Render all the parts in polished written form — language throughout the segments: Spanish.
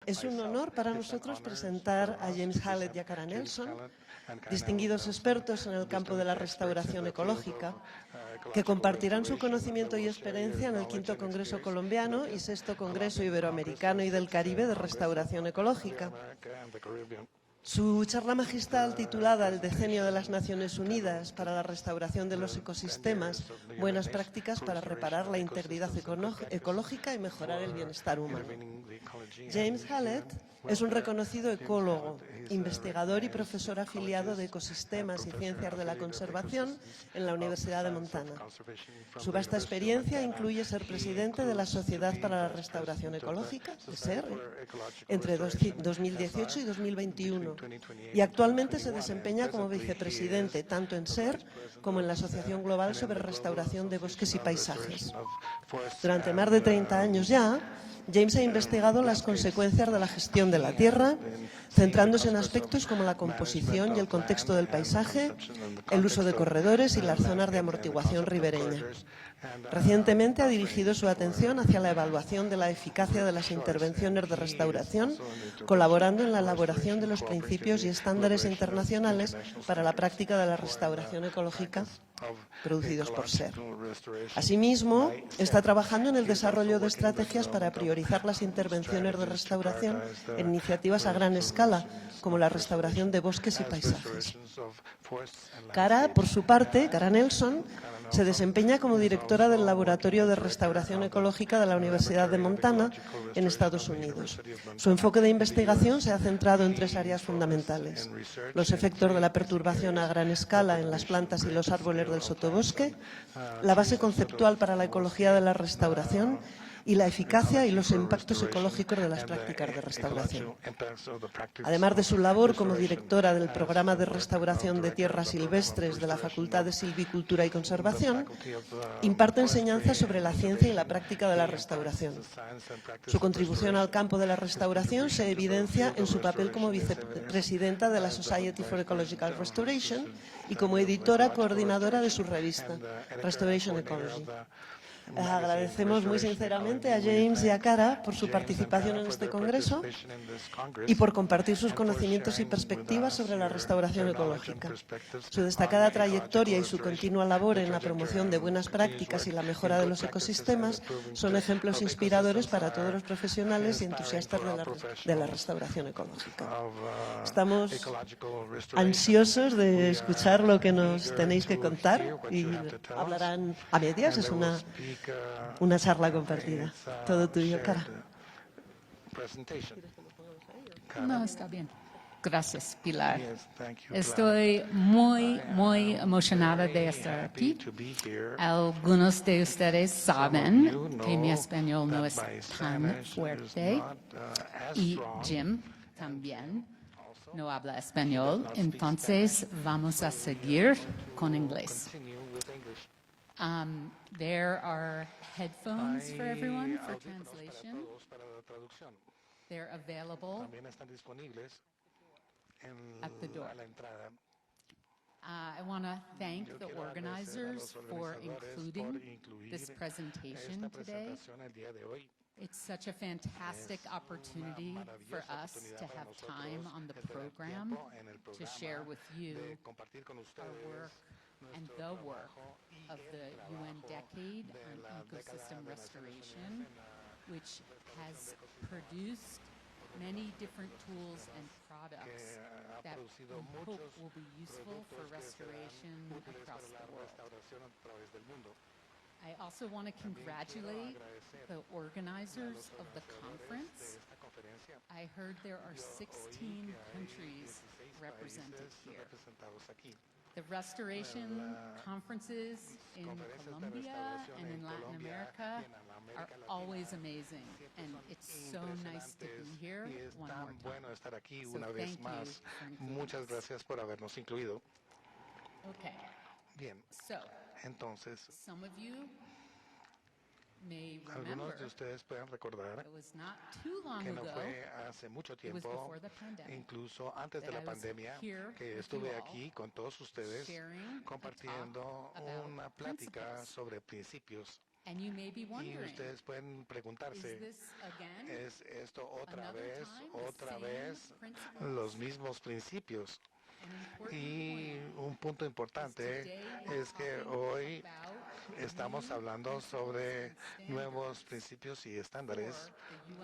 Es un honor para nosotros presentar a James Hallett y a Cara Nelson, distinguidos expertos en el campo de la restauración ecológica, que compartirán su conocimiento y experiencia en el V Congreso Colombiano y VI Congreso Iberoamericano y del Caribe de Restauración Ecológica. Su charla magistral, titulada El decenio de las Naciones Unidas para la restauración de los ecosistemas, buenas prácticas para reparar la integridad ecológica y mejorar el bienestar humano. James Hallett es un reconocido ecólogo, investigador y profesor afiliado de ecosistemas y ciencias de la conservación en la Universidad de Montana. Su vasta experiencia incluye ser presidente de la Sociedad para la Restauración Ecológica, SER, entre 2018 y 2021, y actualmente se desempeña como vicepresidente tanto en SER como en la Asociación Global sobre Restauración de Bosques y Paisajes. Durante más de 30 años ya, James ha investigado las consecuencias de la gestión de la tierra, centrándose en aspectos como la composición y el contexto del paisaje, el uso de corredores y las zonas de amortiguación ribereña. Recientemente ha dirigido su atención hacia la evaluación de la eficacia de las intervenciones de restauración, colaborando en la elaboración de los principios y estándares internacionales para la práctica de la restauración ecológica producidos por SER. Asimismo, está trabajando en el desarrollo de estrategias para priorizar las intervenciones de restauración en iniciativas a gran escala, como la restauración de bosques y paisajes. Cara, por su parte, Cara Nelson, se desempeña como directora del Laboratorio de Restauración Ecológica de la Universidad de Montana, en Estados Unidos. Su enfoque de investigación se ha centrado en tres áreas fundamentales: los efectos de la perturbación a gran escala en las plantas y los árboles del sotobosque, la base conceptual para la ecología de la restauración y la eficacia y los impactos ecológicos de las prácticas de restauración. Además de su labor como directora del Programa de Restauración de Tierras Silvestres de la Facultad de Silvicultura y Conservación, imparte enseñanzas sobre la ciencia y la práctica de la restauración. Su contribución al campo de la restauración se evidencia en su papel como vicepresidenta de la Society for Ecological Restoration y como editora coordinadora de su revista, Restoration Ecology. Agradecemos muy sinceramente a James y a Cara por su participación en este congreso y por compartir sus conocimientos y perspectivas sobre la restauración ecológica. Su destacada trayectoria y su continua labor en la promoción de buenas prácticas y la mejora de los ecosistemas son ejemplos inspiradores para todos los profesionales y entusiastas de la restauración ecológica. Estamos ansiosos de escuchar lo que nos tenéis que contar y hablarán a medias, es una charla compartida. Todo tuyo, Cara. No, está bien. Gracias, Pilar. Estoy muy emocionada de estar aquí. Algunos de ustedes saben que mi español no es tan fuerte y Jim también no habla español, entonces vamos a seguir con inglés. There are headphones for everyone for translation. They're available at the door. I want to thank the organizers for including this presentation today. It's such a fantastic opportunity for us to have time on the program to share with you our work and the work of the UN Decade on Ecosystem Restoration, which has produced many different tools and products that we hope will be useful for restoration across the world. I also want to congratulate the organizers of the conference. I heard there are 16 countries represented here. The restoration conferences in Colombia and in Latin America are always amazing, and it's so nice to be here one more time. So thank you. Muchas gracias por habernos incluido. Okay. Bien. So, entonces, some of you may algunos de ustedes pueden recordar que no fue hace mucho tiempo, incluso antes de la pandemia, que estuve aquí con todos ustedes compartiendo una plática sobre principios Y ustedes pueden preguntarse, ¿es esto otra vez los mismos principios? Y un punto importante es que hoy estamos hablando sobre nuevos principios y estándares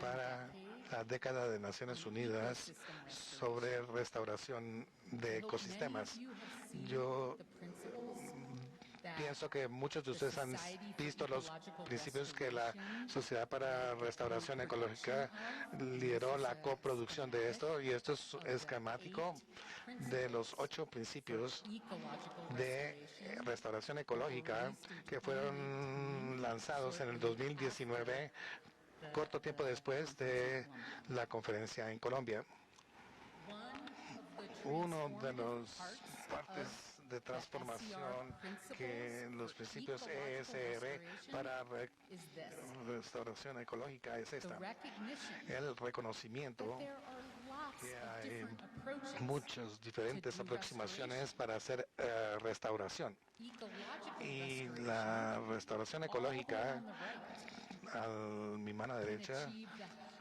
para la década de Naciones Unidas sobre restauración de ecosistemas. Yo pienso que muchos de ustedes han visto los principios que la Sociedad para Restauración Ecológica lideró la coproducción de esto, y esto es esquemático de los 8 principios de restauración ecológica que fueron lanzados en el 2019, corto tiempo después de la conferencia en Colombia. Uno de los partes de transformación que los principios ESR para restauración ecológica es esta: el reconocimiento que hay muchas diferentes aproximaciones para hacer restauración, y la restauración ecológica a mi mano derecha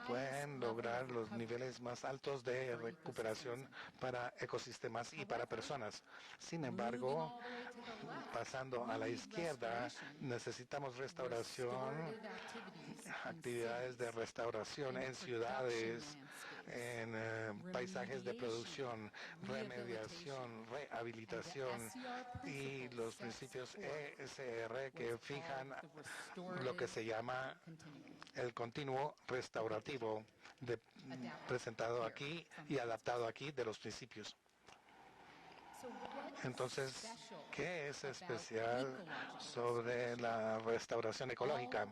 pueden lograr los niveles más altos de recuperación para ecosistemas y para personas. Sin embargo, pasando a la izquierda, necesitamos restauración, actividades de restauración en ciudades, en paisajes de producción, remediación, rehabilitación, y los principios ESR que fijan lo que se llama el continuo restaurativo presentado aquí y adaptado aquí de los principios. Entonces, ¿qué es especial sobre la restauración ecológica?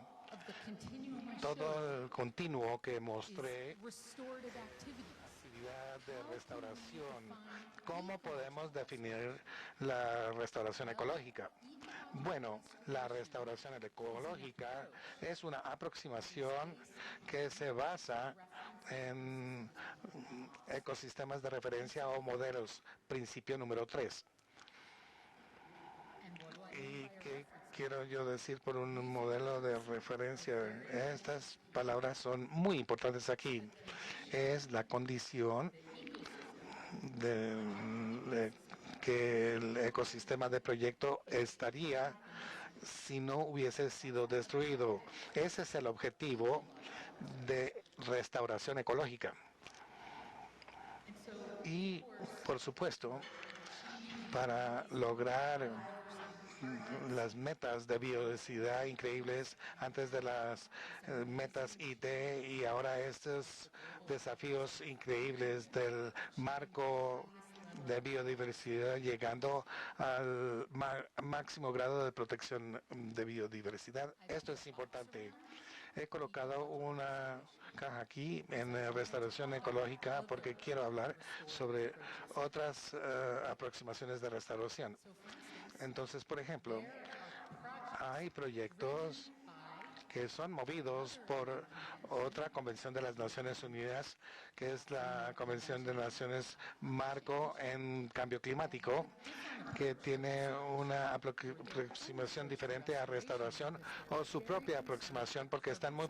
Todo el continuo que mostré, actividad de restauración. ¿Cómo podemos definir la restauración ecológica? Bueno, la restauración ecológica es una aproximación que se basa en ecosistemas de referencia o modelos, principio número 3. ¿Y qué quiero yo decir por un modelo de referencia? Estas palabras son muy importantes aquí. Es la condición de que el ecosistema de proyecto estaría si no hubiese sido destruido. Ese es el objetivo de restauración ecológica. Y, por supuesto, para lograr las metas de biodiversidad increíbles antes de las metas IT, y ahora estos desafíos increíbles del marco de biodiversidad, llegando al máximo grado de protección de biodiversidad. Esto es importante. He colocado una caja aquí en restauración ecológica porque quiero hablar sobre otras aproximaciones de restauración. Entonces, por ejemplo, hay proyectos que son movidos por otra convención de las Naciones Unidas, que es la Convención de Naciones Marco en Cambio Climático, que tiene una aproximación diferente a restauración, o su propia aproximación, porque están muy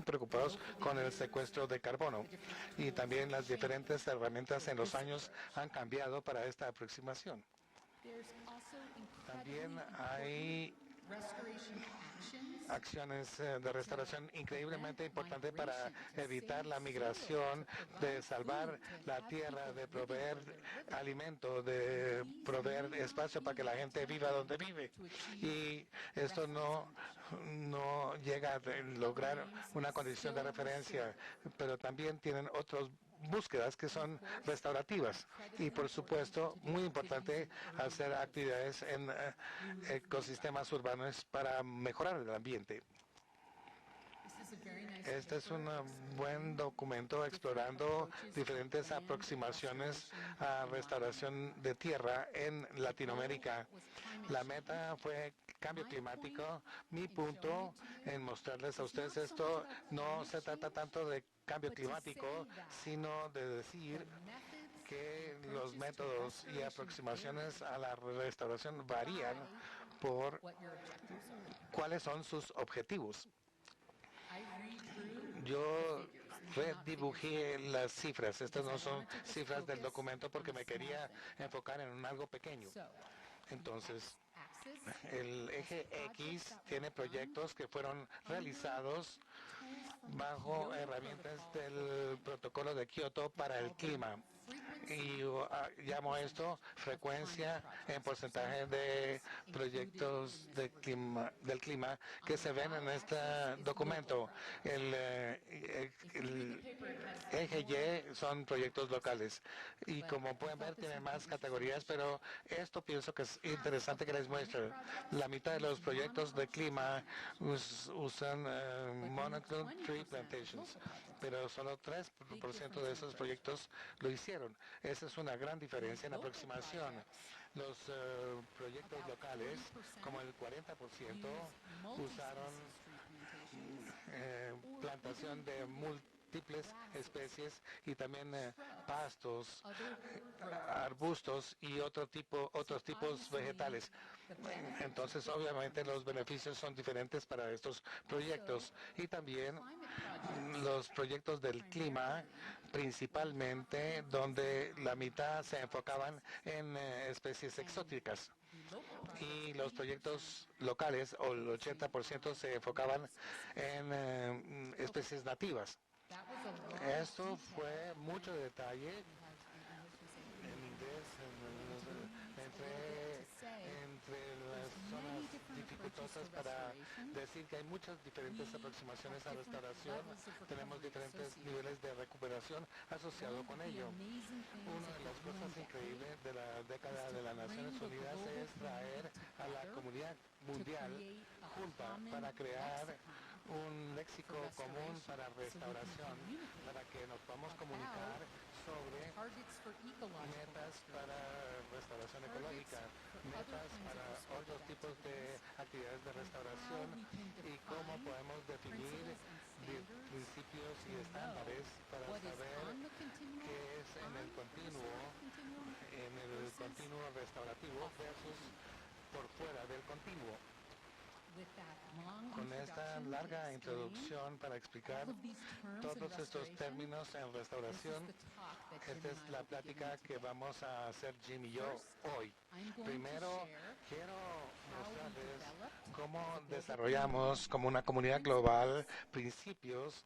preocupados con el secuestro de carbono. Y también las diferentes herramientas en los años han cambiado para esta aproximación. También hay acciones de restauración increíblemente importantes para evitar la migración, de salvar la tierra, de proveer alimento, de proveer espacio para que la gente viva donde vive. Y esto no llega a lograr una condición de referencia, pero también tienen otros búsquedas que son restaurativas, y por supuesto muy importante hacer actividades en ecosistemas urbanos para mejorar el ambiente. Este es un buen documento explorando diferentes aproximaciones a restauración de tierra en Latinoamérica. La meta fue cambio climático. Mi punto en mostrarles a ustedes esto, no se trata tanto de cambio climático, sino de decir que los métodos y aproximaciones a la restauración varían por what your objectives are. cuáles son sus objetivos. I read through Yo the figures. These are not redibujé figures. las cifras. Estas no Because I son wanted to just cifras del focus documento porque on a me small quería thing. enfocar en algo pequeño. So, Entonces, axis el eje X tiene proyectos que fueron realizados bajo herramientas del protocolo de Kioto para el clima. Y llamo esto frecuencia en porcentaje de proyectos del clima que se ven en este documento. El eje Y son proyectos locales y como pueden ver tiene más categorías, pero esto pienso que es interesante que les muestre. La mitad de los proyectos de clima usan monoclone tree plantations, pero solo 3% de esos proyectos lo hicieron. Esa es una gran diferencia en aproximación. Los proyectos locales, como el 40%, usaron plantación de múltiples especies y también pastos, arbustos y otros tipos vegetales. Entonces, obviamente, los beneficios son diferentes para estos proyectos. Y también los proyectos del clima, principalmente, donde la mitad se enfocaban en especies exóticas. Y los proyectos locales, o el 80%, se enfocaban en especies nativas. Esto fue mucho detalle en inglés, entre las zonas dificultosas para decir que hay muchas diferentes aproximaciones a restauración. Tenemos diferentes niveles de recuperación asociados con ello. Una de las cosas increíbles de la década de las Naciones Unidas es traer a la comunidad mundial junta para crear un léxico común para restauración, para que nos podamos comunicar sobre metas para restauración ecológica, metas para otros tipos de actividades de restauración y cómo podemos definir principios y estándares para saber qué es en el continuo restaurativo versus por fuera del continuo. Con esta larga introducción para explicar todos estos términos en restauración, esta es la plática que vamos a hacer Jim y yo hoy. Primero, quiero mostrarles cómo desarrollamos como una comunidad global principios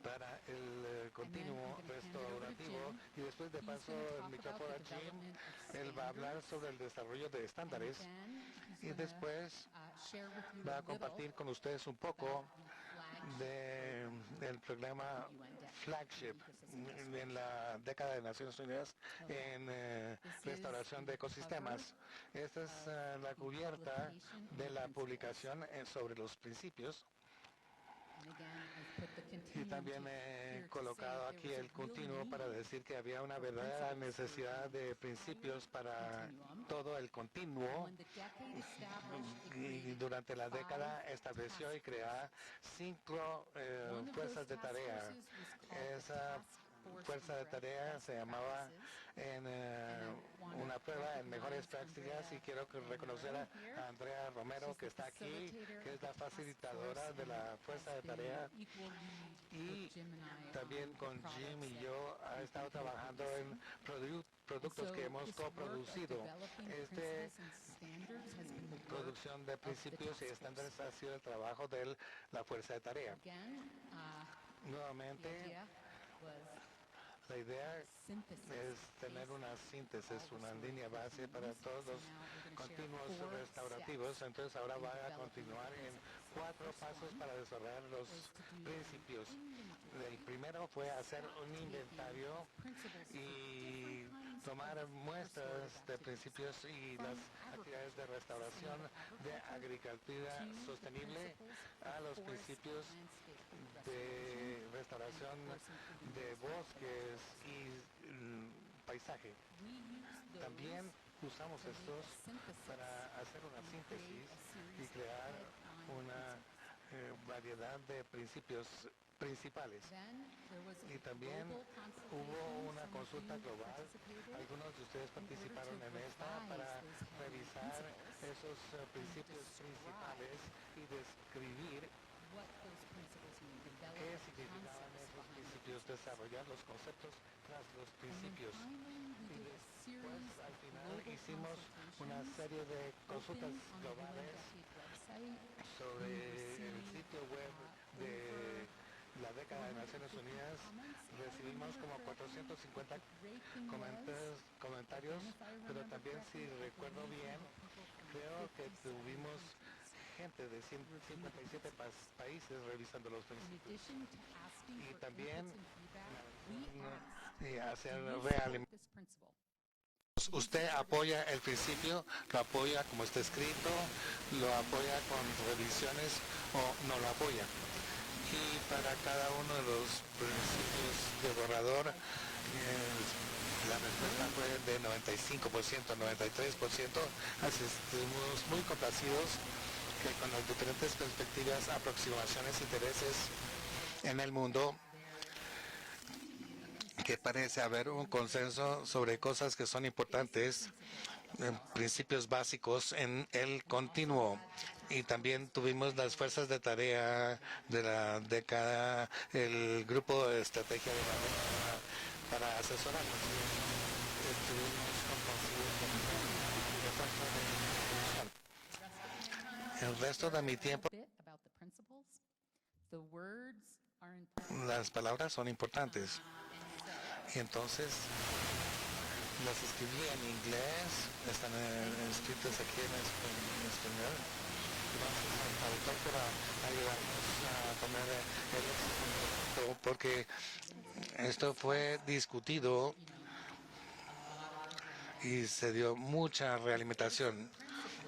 para el continuo restaurativo y después de paso el micrófono a Jim, él va a hablar sobre el desarrollo de estándares y después va a compartir con ustedes un poco del programa Flagship en la década de Naciones Unidas en restauración de ecosistemas. Esta es la cubierta de la publicación sobre los principios. Y también he colocado aquí el continuo para decir que había una verdadera necesidad de principios para todo el continuo. Y durante la década estableció y creó 5 fuerzas de tarea. Esa fuerza de tarea se llamaba en una prueba en mejores prácticas y quiero reconocer a Andrea Romero que está aquí, que es la facilitadora de la fuerza de tarea y también con Jim y yo ha estado trabajando en productos que hemos coproducido. Producción de principios y estándares ha sido el trabajo de la fuerza de tarea. Nuevamente, la idea es tener una síntesis, una línea base para todos los continuos restaurativos. Entonces ahora va a continuar en 4 pasos para desarrollar los principios. El primero fue hacer un inventario y tomar muestras de principios y las actividades de restauración de agricultura sostenible a los principios de restauración de bosques y paisaje. También usamos estos para hacer una síntesis y crear una variedad de principios principales. Y también hubo una consulta global. Algunos de ustedes participaron en esta para revisar esos principios principales y describir qué significaban esos principios, desarrollar los conceptos tras los principios. Y después, al final, hicimos una serie de consultas globales sobre el sitio web de la década de Naciones Unidas. Recibimos como 450 comentarios, pero también, si recuerdo bien, creo que tuvimos gente de 157 países revisando los principios. Y también hacer real. Usted apoya el principio, lo apoya como está escrito, lo apoya con revisiones o no lo apoya. Y para cada uno de los principios de borrador, la respuesta fue de 95%, 93%. Así estuvimos muy complacidos que con las diferentes perspectivas, aproximaciones, intereses en el mundo, que parece haber un consenso sobre cosas que son importantes, principios básicos en el continuo. Y también tuvimos las fuerzas de tarea de la década, el grupo de estrategia de la década para asesorarnos. Estuvimos complacidos con el resto de mi tiempo. Las palabras son importantes. Y entonces las escribí en inglés, están escritas aquí en español. Gracias al autor por ayudarnos a poner porque esto fue discutido y se dio mucha realimentación.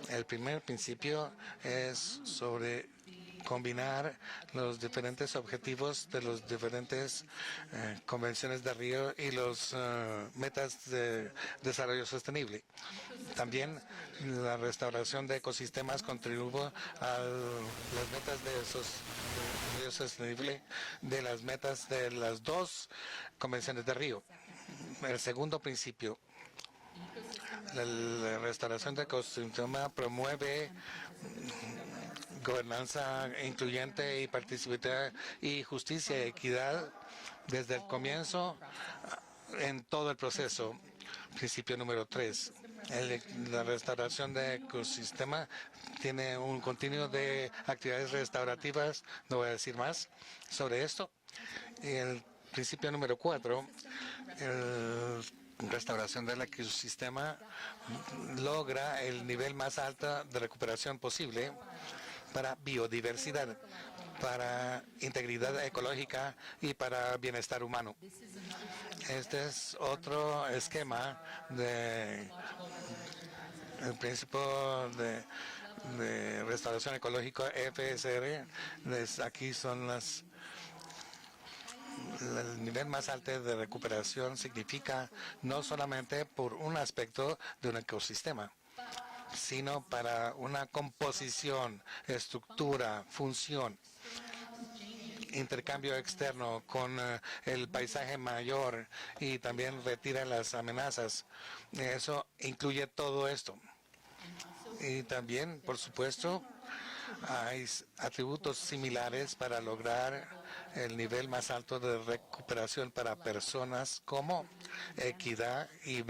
El primer principio es sobre combinar los diferentes objetivos de los diferentes convenciones de Río y los metas de desarrollo sostenible. También la restauración de ecosistemas contribuye a las metas de desarrollo sostenible de las metas de las dos convenciones de Río. El segundo principio, la restauración de ecosistemas promueve gobernanza incluyente y participativa y justicia y equidad desde el comienzo en todo el proceso. Principio número 3. La restauración de ecosistema tiene un continuo de actividades restaurativas. No voy a decir más sobre esto. Y el principio número 4. Restauración del ecosistema logra el nivel más alto de recuperación posible para biodiversidad, para integridad ecológica y para bienestar humano. Este es otro esquema del principio de restauración ecológica FSR. Aquí son el nivel más alto de recuperación significa no solamente por un aspecto de un ecosistema, sino para una composición, estructura, función, intercambio externo con el paisaje mayor y también retira las amenazas. Eso incluye todo esto. Y también, por supuesto, hay atributos similares para lograr el nivel más alto de recuperación para personas, como equidad y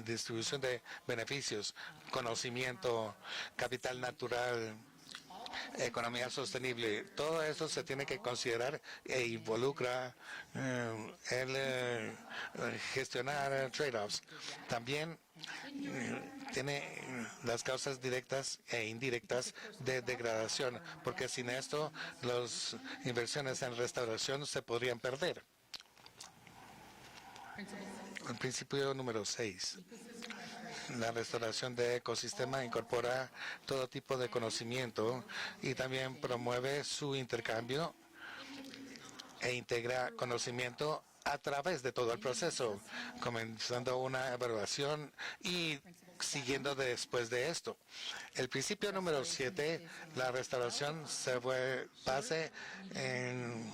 distribución de beneficios, conocimiento, capital natural, economía sostenible. Todo eso se tiene que considerar e involucra el gestionar trade-offs. También tiene las causas directas e indirectas de degradación, porque sin esto las inversiones en restauración se podrían perder. El principio número 6. La restauración de ecosistema incorpora todo tipo de conocimiento y también promueve su intercambio e integra conocimiento a través de todo el proceso, comenzando una evaluación y siguiendo después de esto. El principio número 7, la restauración se base en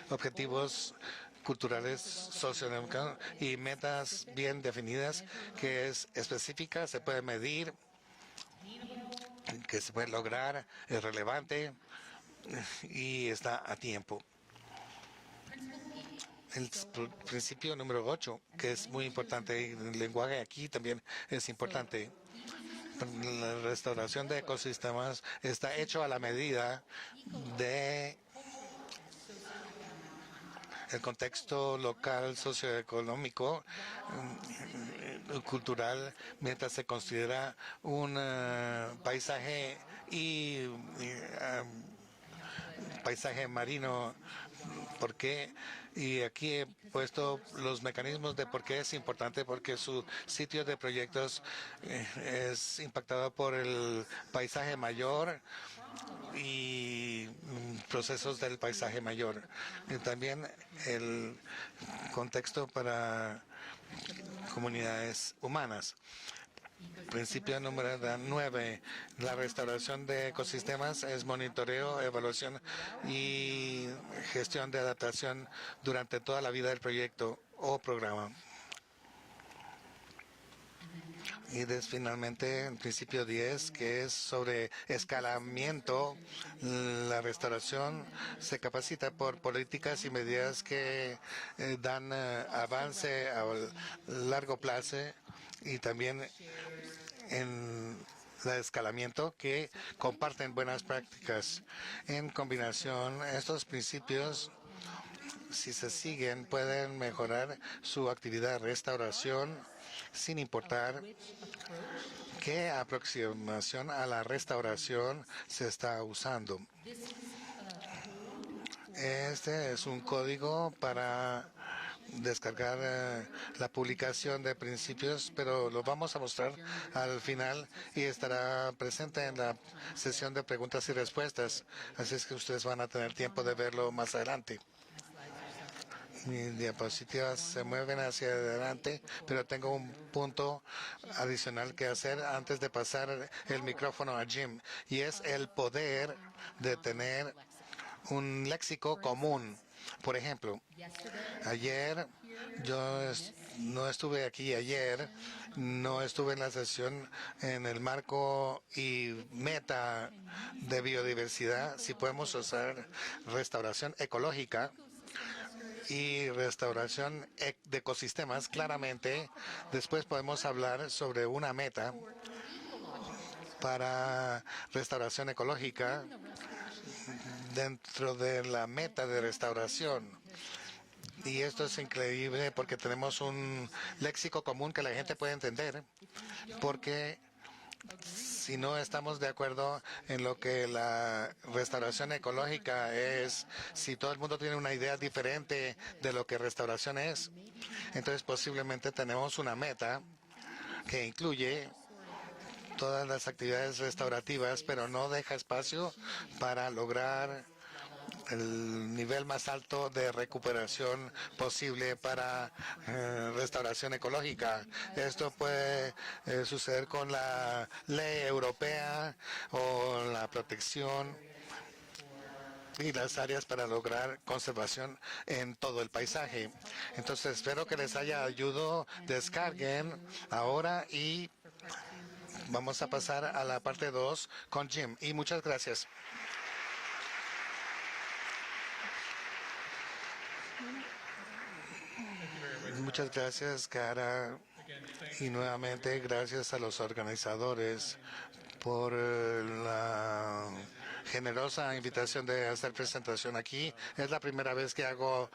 objetivos culturales, socioeconómicos y metas bien definidas, que es específica, se puede medir, que se puede lograr, es relevante y está a tiempo. El principio número 8, que es muy importante, el lenguaje aquí también es importante. La restauración de ecosistemas está hecho a la medida de el contexto local, socioeconómico, cultural, mientras se considera un paisaje y paisaje marino. ¿Por qué? Y aquí he puesto los mecanismos de por qué es importante, porque su sitio de proyectos es impactado por el paisaje mayor y procesos del paisaje mayor. Y también el contexto para comunidades humanas. Principio número 9, la restauración de ecosistemas es monitoreo, evaluación y gestión de adaptación durante toda la vida del proyecto o programa. Y finalmente, el principio 10, que es sobre escalamiento, la restauración se capacita por políticas y medidas que dan avance a largo plazo y también en el escalamiento que comparten buenas prácticas. En combinación, estos principios, si se siguen, pueden mejorar su actividad de restauración sin importar qué aproximación a la restauración se está usando. Este es un código para descargar la publicación de principios, pero lo vamos a mostrar al final y estará presente en la sesión de preguntas y respuestas. Así es que ustedes van a tener tiempo de verlo más adelante. Mis diapositivas se mueven hacia adelante, pero tengo un punto adicional que hacer antes de pasar el micrófono a Jim, y es el poder de tener un léxico común. Por ejemplo, ayer no estuve aquí no estuve en la sesión en el marco y meta de biodiversidad. Si podemos usar restauración ecológica y restauración de ecosistemas, claramente después podemos hablar sobre una meta para restauración ecológica dentro de la meta de restauración. Y esto es increíble porque tenemos un léxico común que la gente puede entender, porque si no estamos de acuerdo en lo que la restauración ecológica es, si todo el mundo tiene una idea diferente de lo que restauración es, entonces posiblemente tenemos una meta que incluye todas las actividades restaurativas, pero no deja espacio para lograr el nivel más alto de recuperación posible para restauración ecológica. Esto puede suceder con la ley europea o la protección y las áreas para lograr conservación en todo el paisaje. Entonces espero que les haya ayudado. Descarguen ahora y vamos a pasar a la parte 2 con Jim. Y muchas gracias. Muchas gracias, Cara. Y nuevamente gracias a los organizadores por la generosa invitación de hacer presentación aquí. Es la primera vez que hago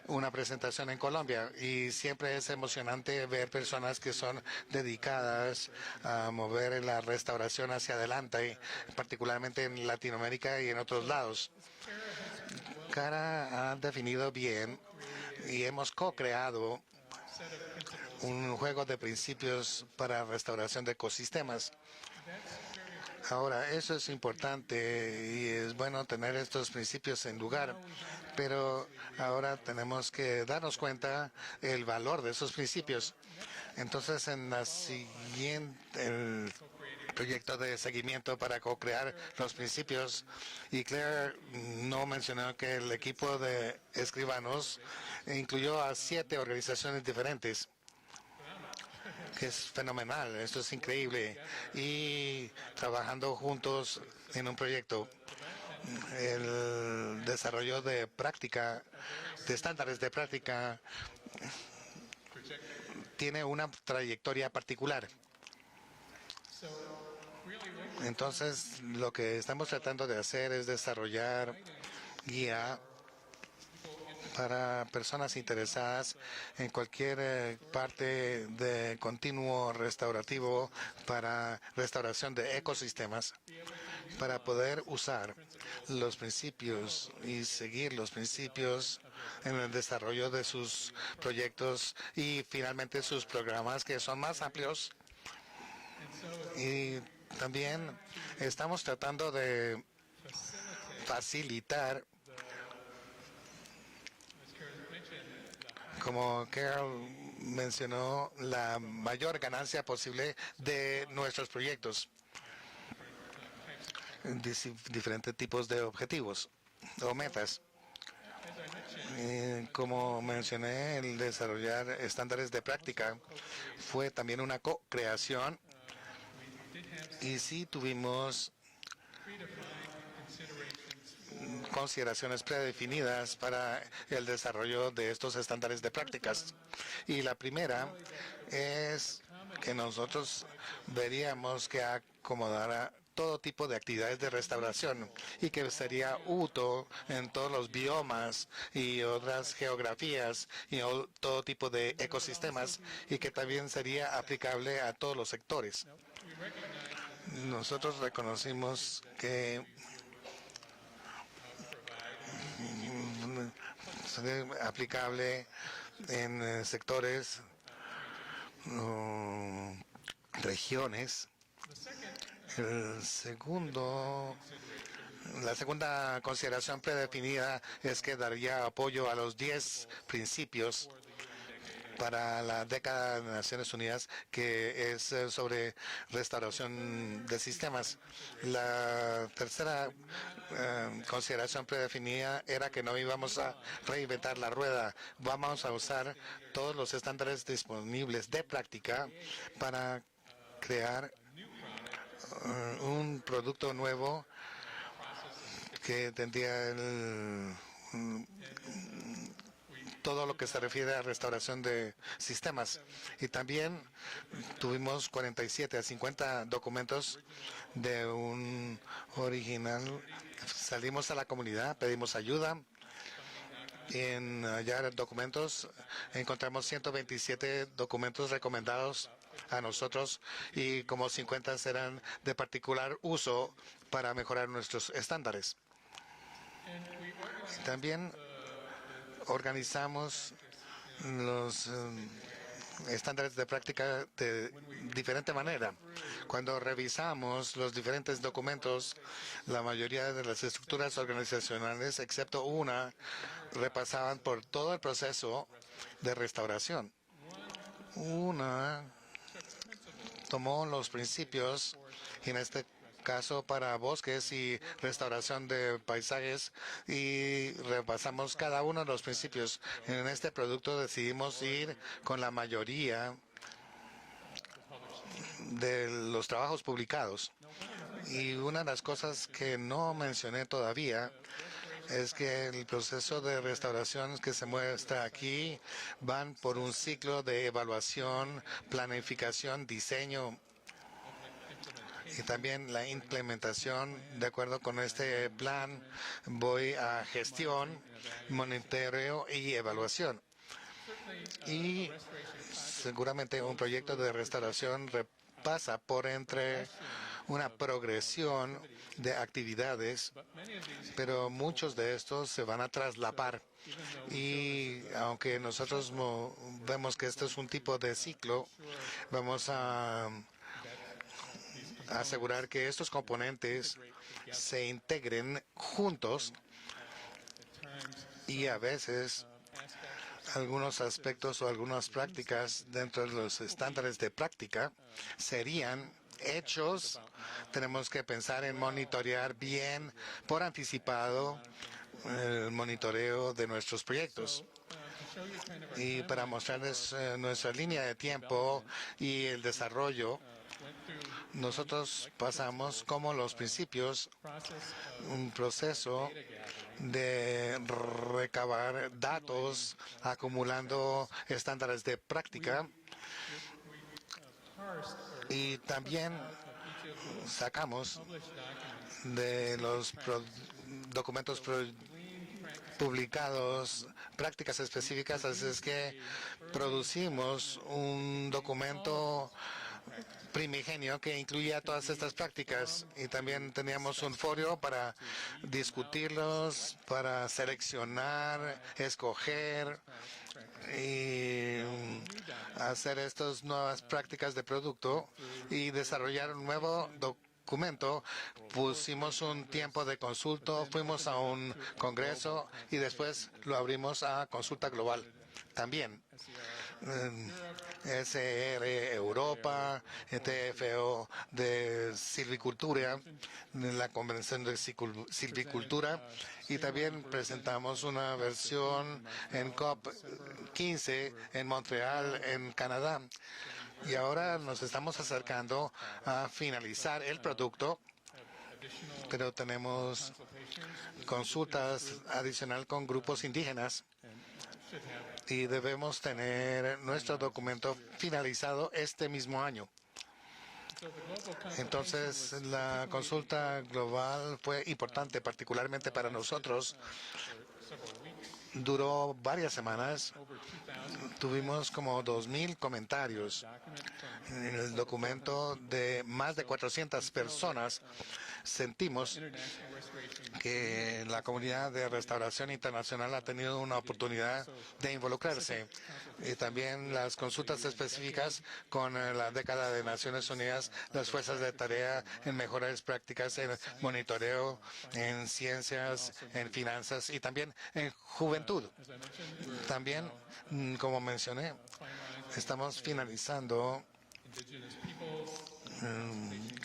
una presentación en Colombia y siempre es emocionante ver personas que son dedicadas a mover la restauración hacia adelante, particularmente en Latinoamérica y en otros lados. Cara ha definido bien y hemos co-creado un juego de principios para restauración de ecosistemas. Ahora, eso es importante y es bueno tener estos principios en lugar, pero ahora tenemos que darnos cuenta el valor de esos principios. Entonces, en la siguiente, proyecto de seguimiento para co-crear los principios. Y Claire no mencionó que el equipo de escribanos incluyó a 7 organizaciones diferentes, que es fenomenal, esto es increíble. Y trabajando juntos en un proyecto, el desarrollo de práctica, de estándares de práctica, tiene una trayectoria particular. Entonces, lo que estamos tratando de hacer es desarrollar guía para personas interesadas en cualquier parte de continuo restaurativo para restauración de ecosistemas, para poder usar los principios y seguir los principios en el desarrollo de sus proyectos y finalmente sus programas, que son más amplios. Y también estamos tratando de facilitar, como Carol mencionó, la mayor ganancia posible de nuestros proyectos, diferentes tipos de objetivos o metas. Como mencioné, el desarrollar estándares de práctica fue también una co-creación, y sí tuvimos consideraciones predefinidas para el desarrollo de estos estándares de prácticas. Y la primera es que nosotros veríamos que acomodara todo tipo de actividades de restauración y que sería útil en todos los biomas y otras geografías y todo tipo de ecosistemas, y que también sería aplicable a todos los sectores. Nosotros reconocimos que sería aplicable en sectores, regiones. La segunda consideración predefinida es que daría apoyo a los 10 principios para la década de Naciones Unidas, que es sobre restauración de sistemas. La tercera consideración predefinida era que no íbamos a reinventar la rueda. Vamos a usar todos los estándares disponibles de práctica para crear un producto nuevo que tendría todo lo que se refiere a restauración de sistemas. Y también tuvimos 47 a 50 documentos de un original. Salimos a la comunidad, pedimos ayuda. En hallar documentos, encontramos 127 documentos recomendados a nosotros, y como 50 serán de particular uso para mejorar nuestros estándares. También organizamos los estándares de práctica de diferente manera. Cuando revisamos los diferentes documentos, la mayoría de las estructuras organizacionales, excepto una, repasaban por todo el proceso de restauración. Una tomó los principios, y en este caso para bosques y restauración de paisajes, y repasamos cada uno de los principios. En este producto decidimos ir con la mayoría de los trabajos publicados. Y una de las cosas que no mencioné todavía es que el proceso de restauración que se muestra aquí van por un ciclo de evaluación, planificación, diseño y también la implementación. De acuerdo con este plan, voy a gestión, monitoreo y evaluación. Y seguramente un proyecto de restauración pasa por entre una progresión de actividades, pero muchos de estos se van a traslapar. Y aunque nosotros vemos que esto es un tipo de ciclo, vamos a asegurar que estos componentes se integren juntos, y a veces algunos aspectos o algunas prácticas dentro de los estándares de práctica serían hechos. Tenemos que pensar en monitorear bien por anticipado el monitoreo de nuestros proyectos. Y para mostrarles nuestra línea de tiempo y el desarrollo, nosotros pasamos como los principios, un proceso de recabar datos, acumulando estándares de práctica, y también sacamos de los documentos publicados prácticas específicas, así es que producimos un documento primigenio que incluía todas estas prácticas, y también teníamos un foro para discutirlos, para seleccionar, escoger y hacer estas nuevas prácticas de producto y desarrollar un nuevo documento. Pusimos un tiempo de consulta, fuimos a un congreso y después lo abrimos a consulta global. También SR Europa, TFO de silvicultura, la convención de silvicultura, y también presentamos una versión en COP15 en Montreal, en Canadá. Y ahora nos estamos acercando a finalizar el producto, pero tenemos consultas adicional con grupos indígenas y debemos tener nuestro documento finalizado este mismo año. Entonces, la consulta global fue importante, particularmente para nosotros. Duró varias semanas. Tuvimos como 2,000 comentarios en el documento de más de 400 personas. Sentimos que la comunidad de restauración internacional ha tenido una oportunidad de involucrarse, y también las consultas específicas con la década de Naciones Unidas, las fuerzas de tarea en mejores prácticas, en monitoreo, en ciencias, en finanzas y también en juventud. También, como mencioné, estamos finalizando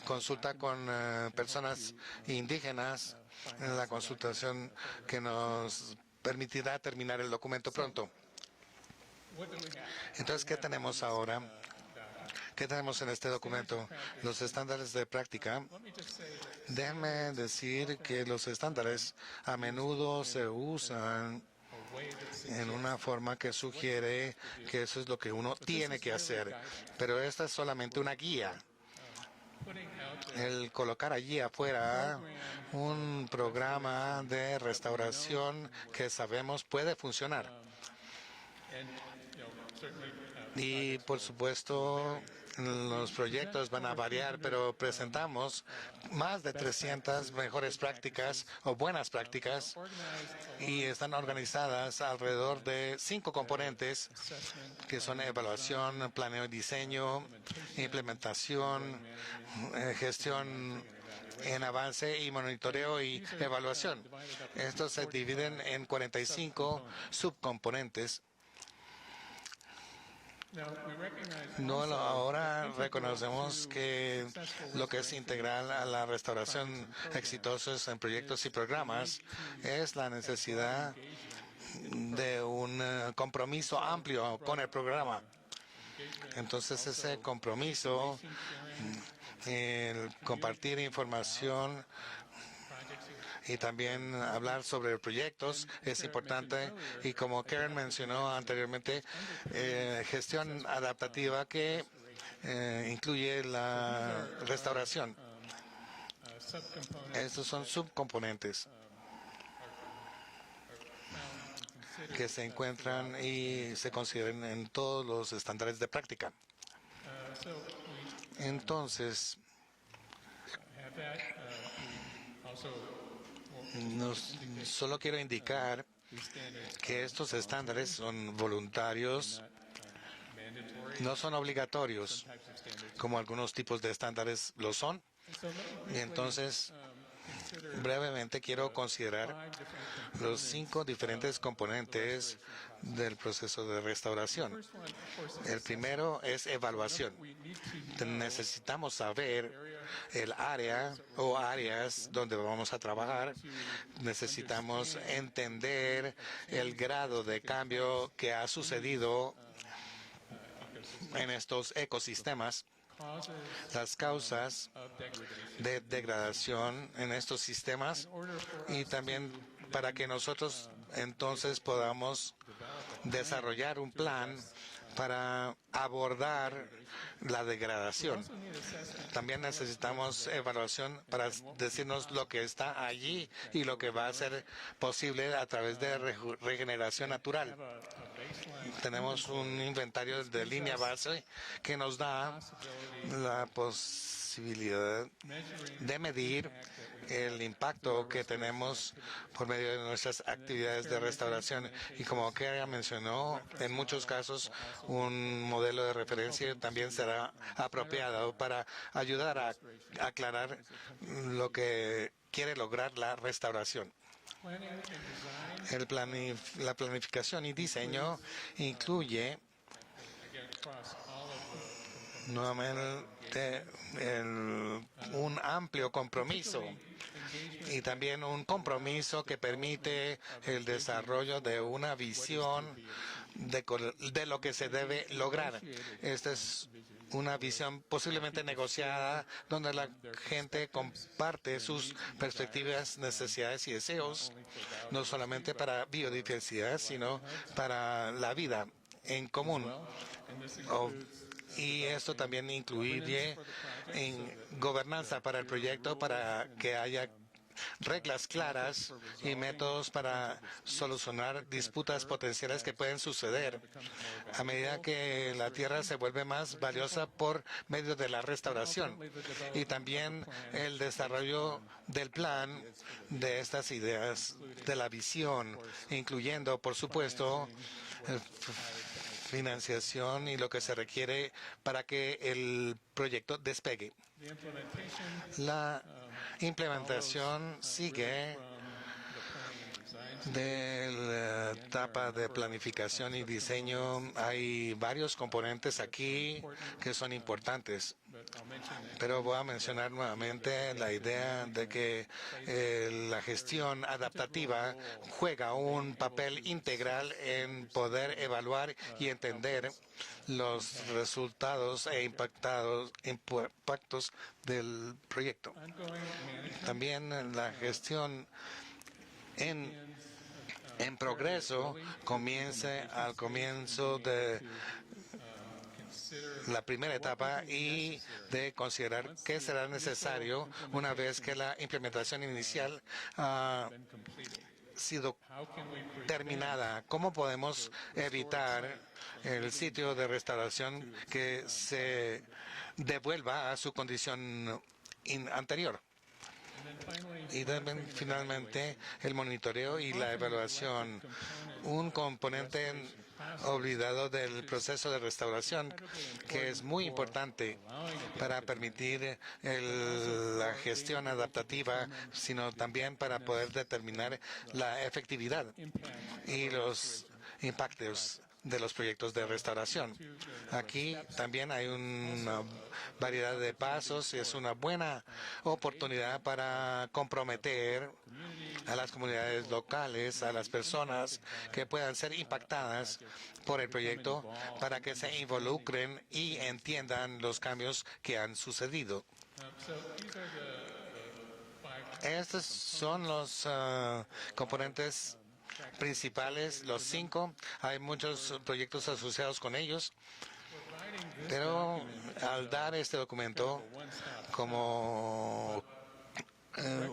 consulta con personas indígenas en la consultación que nos permitirá terminar el documento pronto. Entonces, ¿qué tenemos ahora? ¿Qué tenemos en este documento? Los estándares de práctica. Déjenme decir que los estándares a menudo se usan en una forma que sugiere que eso es lo que uno tiene que hacer, pero esta es solamente una guía. El colocar allí afuera un programa de restauración que sabemos puede funcionar. Y, por supuesto, los proyectos van a variar, pero presentamos más de 300 mejores prácticas o buenas prácticas, y están organizadas alrededor de 5 componentes, que son evaluación, planeo y diseño, implementación, gestión en avance y monitoreo y evaluación. Estos se dividen en 45 subcomponentes. Ahora reconocemos que lo que es integral a la restauración exitosos en proyectos y programas es la necesidad de un compromiso amplio con el programa. Entonces, ese compromiso, el compartir información y también hablar sobre proyectos es importante, y como Karen mencionó anteriormente, gestión adaptativa que incluye la restauración. Estos son subcomponentes que se encuentran y se consideran en todos los estándares de práctica. Entonces, solo quiero indicar que estos estándares son voluntarios, no son obligatorios, como algunos tipos de estándares lo son. Y entonces, brevemente quiero considerar los 5 diferentes componentes del proceso de restauración. El primero es evaluación. Necesitamos saber el área o áreas donde vamos a trabajar. Necesitamos entender el grado de cambio que ha sucedido en estos ecosistemas, las causas de degradación en estos sistemas y también para que nosotros entonces podamos desarrollar un plan para abordar la degradación. También necesitamos evaluación para decirnos lo que está allí y lo que va a ser posible a través de regeneración natural. Tenemos un inventario de línea base que nos da la posibilidad de medir el impacto que tenemos por medio de nuestras actividades de restauración. Y como Kara mencionó, en muchos casos un modelo de referencia también será apropiado para ayudar a aclarar lo que quiere lograr la restauración. La planificación y diseño incluye nuevamente un amplio compromiso y también un compromiso que permite el desarrollo de una visión de lo que se debe lograr. Esta es una visión posiblemente negociada donde la gente comparte sus perspectivas, necesidades y deseos, no solamente para biodiversidad, sino para la vida en común. Y esto también incluye en gobernanza para el proyecto para que haya reglas claras y métodos para solucionar disputas potenciales que pueden suceder a medida que la tierra se vuelve más valiosa por medio de la restauración y también el desarrollo del plan de estas ideas de la visión, incluyendo, por supuesto, financiación y lo que se requiere para que el proyecto despegue. La implementación sigue de la etapa de planificación y diseño. Hay varios componentes aquí que son importantes, pero voy a mencionar nuevamente la idea de que la gestión adaptativa juega un papel integral en poder evaluar y entender los resultados e impactos del proyecto. También la gestión en progreso comience al comienzo de la primera etapa y de considerar qué será necesario una vez que la implementación inicial ha sido terminada. ¿Cómo podemos evitar el sitio de restauración que se devuelva a su condición anterior? Y también, finalmente, el monitoreo y la evaluación, un componente olvidado del proceso de restauración que es muy importante para permitir la gestión adaptativa, sino también para poder determinar la efectividad y los impactos de los proyectos de restauración. Aquí también hay una variedad de pasos y es una buena oportunidad para comprometer a las comunidades locales, a las personas que puedan ser impactadas por el proyecto para que se involucren y entiendan los cambios que han sucedido. Estos son los componentes principales, los 5. Hay muchos proyectos asociados con ellos, pero al dar este documento como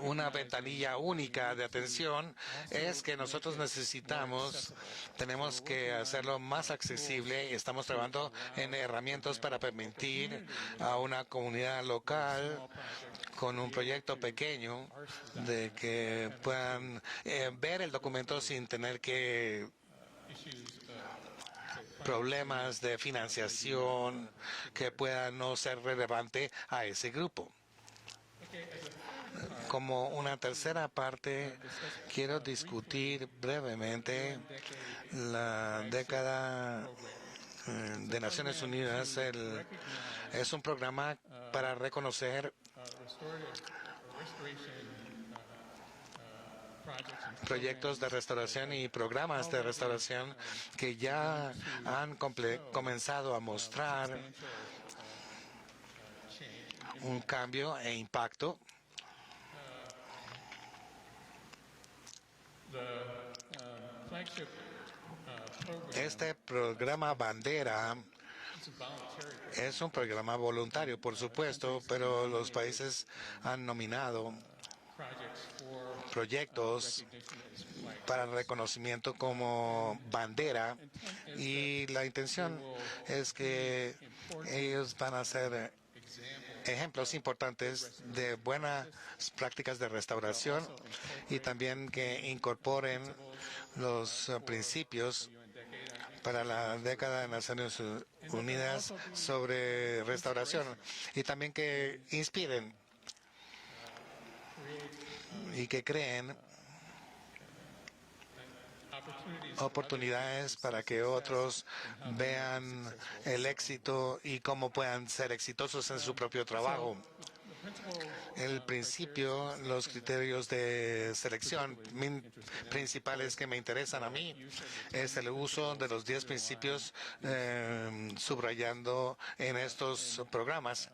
una ventanilla única de atención, es que nosotros tenemos que hacerlo más accesible y estamos trabajando en herramientas para permitir a una comunidad local con un proyecto pequeño de que puedan ver el documento sin tener que problemas de financiación que puedan no ser relevante a ese grupo. Como una tercera parte, quiero discutir brevemente la década de Naciones Unidas. Es un programa para reconocer proyectos de restauración y programas de restauración que ya han comenzado a mostrar un cambio e impacto. Este programa Bandera es un programa voluntario, por supuesto, pero los países han nominado proyectos para reconocimiento como bandera, y la intención es que ellos van a ser ejemplos importantes de buenas prácticas de restauración y también que incorporen los principios para la década de Naciones Unidas sobre restauración, y también que inspiren y que creen oportunidades para que otros vean el éxito y cómo puedan ser exitosos en su propio trabajo. El principio, los criterios de selección principales que me interesan a mí es el uso de los 10 principios subrayando en estos programas.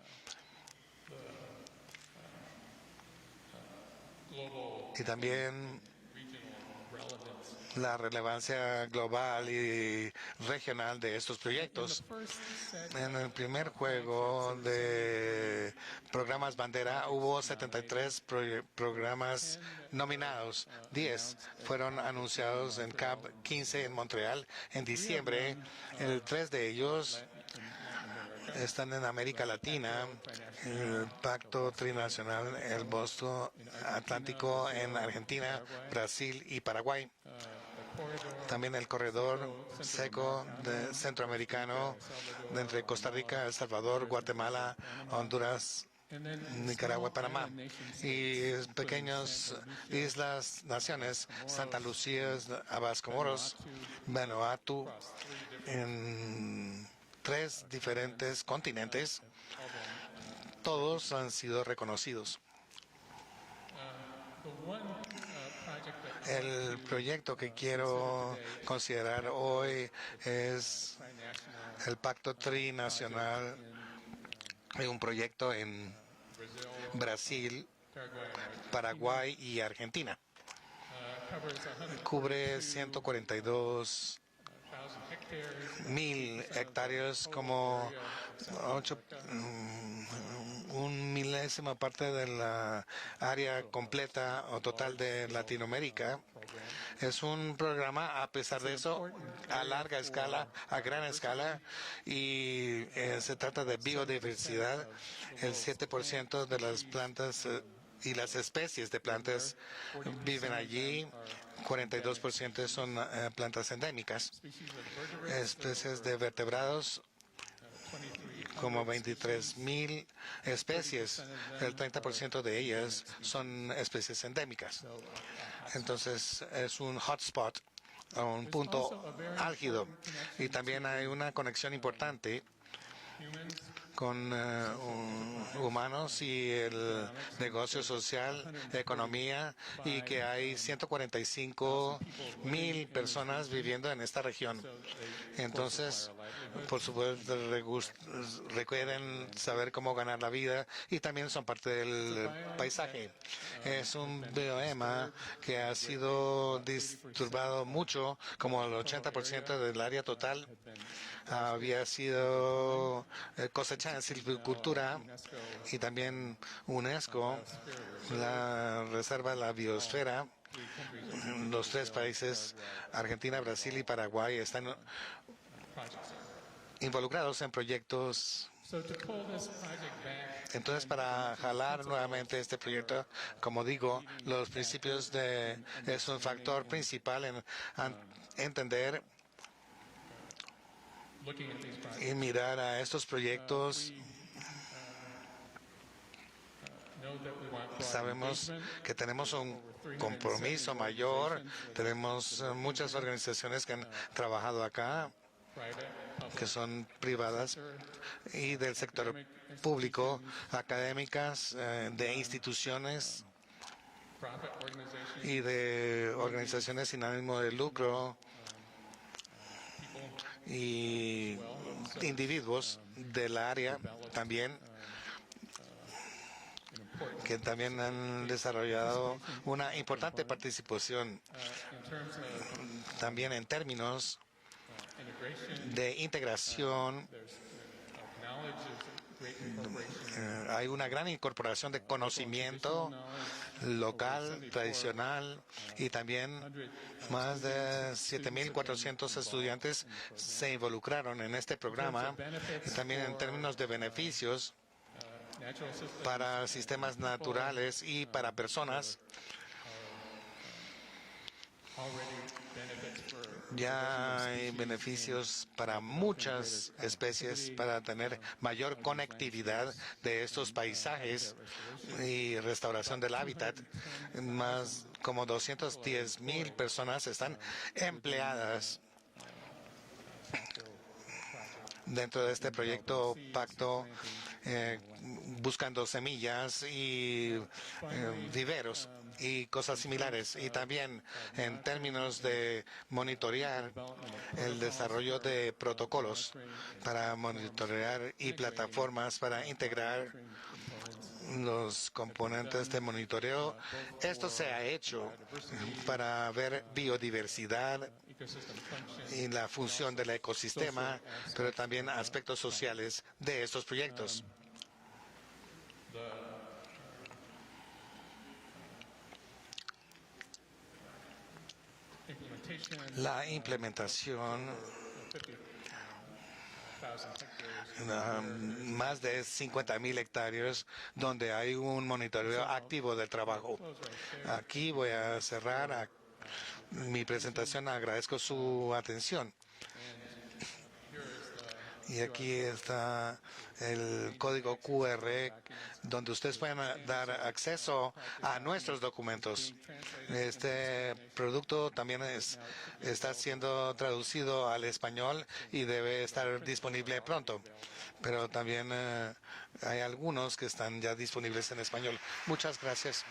Y también la relevancia global y regional de estos proyectos. En el primer juego de programas bandera hubo 73 programas nominados. 10 fueron anunciados en CAP 15 en Montreal en diciembre. 3 de ellos están en América Latina, el Pacto Trinacional, el Boston Atlántico en Argentina, Brasil y Paraguay. También el corredor seco centroamericano entre Costa Rica, El Salvador, Guatemala, Honduras, Nicaragua y Panamá. Y pequeñas islas, naciones, Santa Lucía, Abbas Comoros, Vanuatu, en 3 diferentes continentes. Todos han sido reconocidos. El proyecto que quiero considerar hoy es el Pacto Trinacional, un proyecto en Brasil, Paraguay y Argentina. Cubre 142,000 hectáreas, como 1/1000 parte de la área completa o total de Latinoamérica. Es un programa, a pesar de eso, a larga escala, a gran escala, y se trata de biodiversidad. El 7% de las plantas y las especies de plantas viven allí. 42% son plantas endémicas. Especies de vertebrados, como 23,000 especies. El 30% de ellas son especies endémicas. Entonces es un hotspot, un punto álgido. Y también hay una conexión importante con humanos y el negocio social, economía, y que hay 145,000 personas viviendo en esta región. Entonces, por supuesto, requieren saber cómo ganar la vida y también son parte del paisaje. Es un bioma que ha sido disturbado mucho, como el 80% del área total había sido cosechada en silvicultura, y también UNESCO, la reserva de la biosfera. Los 3 países, Argentina, Brasil y Paraguay, están involucrados en proyectos. Entonces, para jalar nuevamente este proyecto, como digo, los principios es un factor principal en entender y mirar a estos proyectos, Sabemos que tenemos un compromiso mayor, tenemos muchas organizaciones que han trabajado acá, que son privadas y del sector público, académicas, de instituciones y de organizaciones sin ánimo de lucro y individuos del área también que también han desarrollado una importante participación también en términos de integración. Hay una gran incorporación de conocimiento local, tradicional, y también más de 7.400 estudiantes se involucraron en este programa, y también en términos de beneficios para sistemas naturales y para personas. Ya hay beneficios para muchas especies para tener mayor conectividad de estos paisajes y restauración del hábitat. Más como 210.000 personas están empleadas dentro de este proyecto Pacto, buscando semillas y viveros y cosas similares. Y también en términos de monitorear el desarrollo de protocolos para monitorear y plataformas para integrar los componentes de monitoreo. Esto se ha hecho para ver biodiversidad y la función del ecosistema, pero también aspectos sociales de estos proyectos. La implementación, más de 50.000 hectáreas donde hay un monitoreo activo del trabajo. Aquí voy a cerrar mi presentación. Agradezco su atención. Y aquí está el código QR donde ustedes pueden dar acceso a nuestros documentos. Este producto también está siendo traducido al español y debe estar disponible pronto. Pero también hay algunos que están ya disponibles en español. Muchas gracias.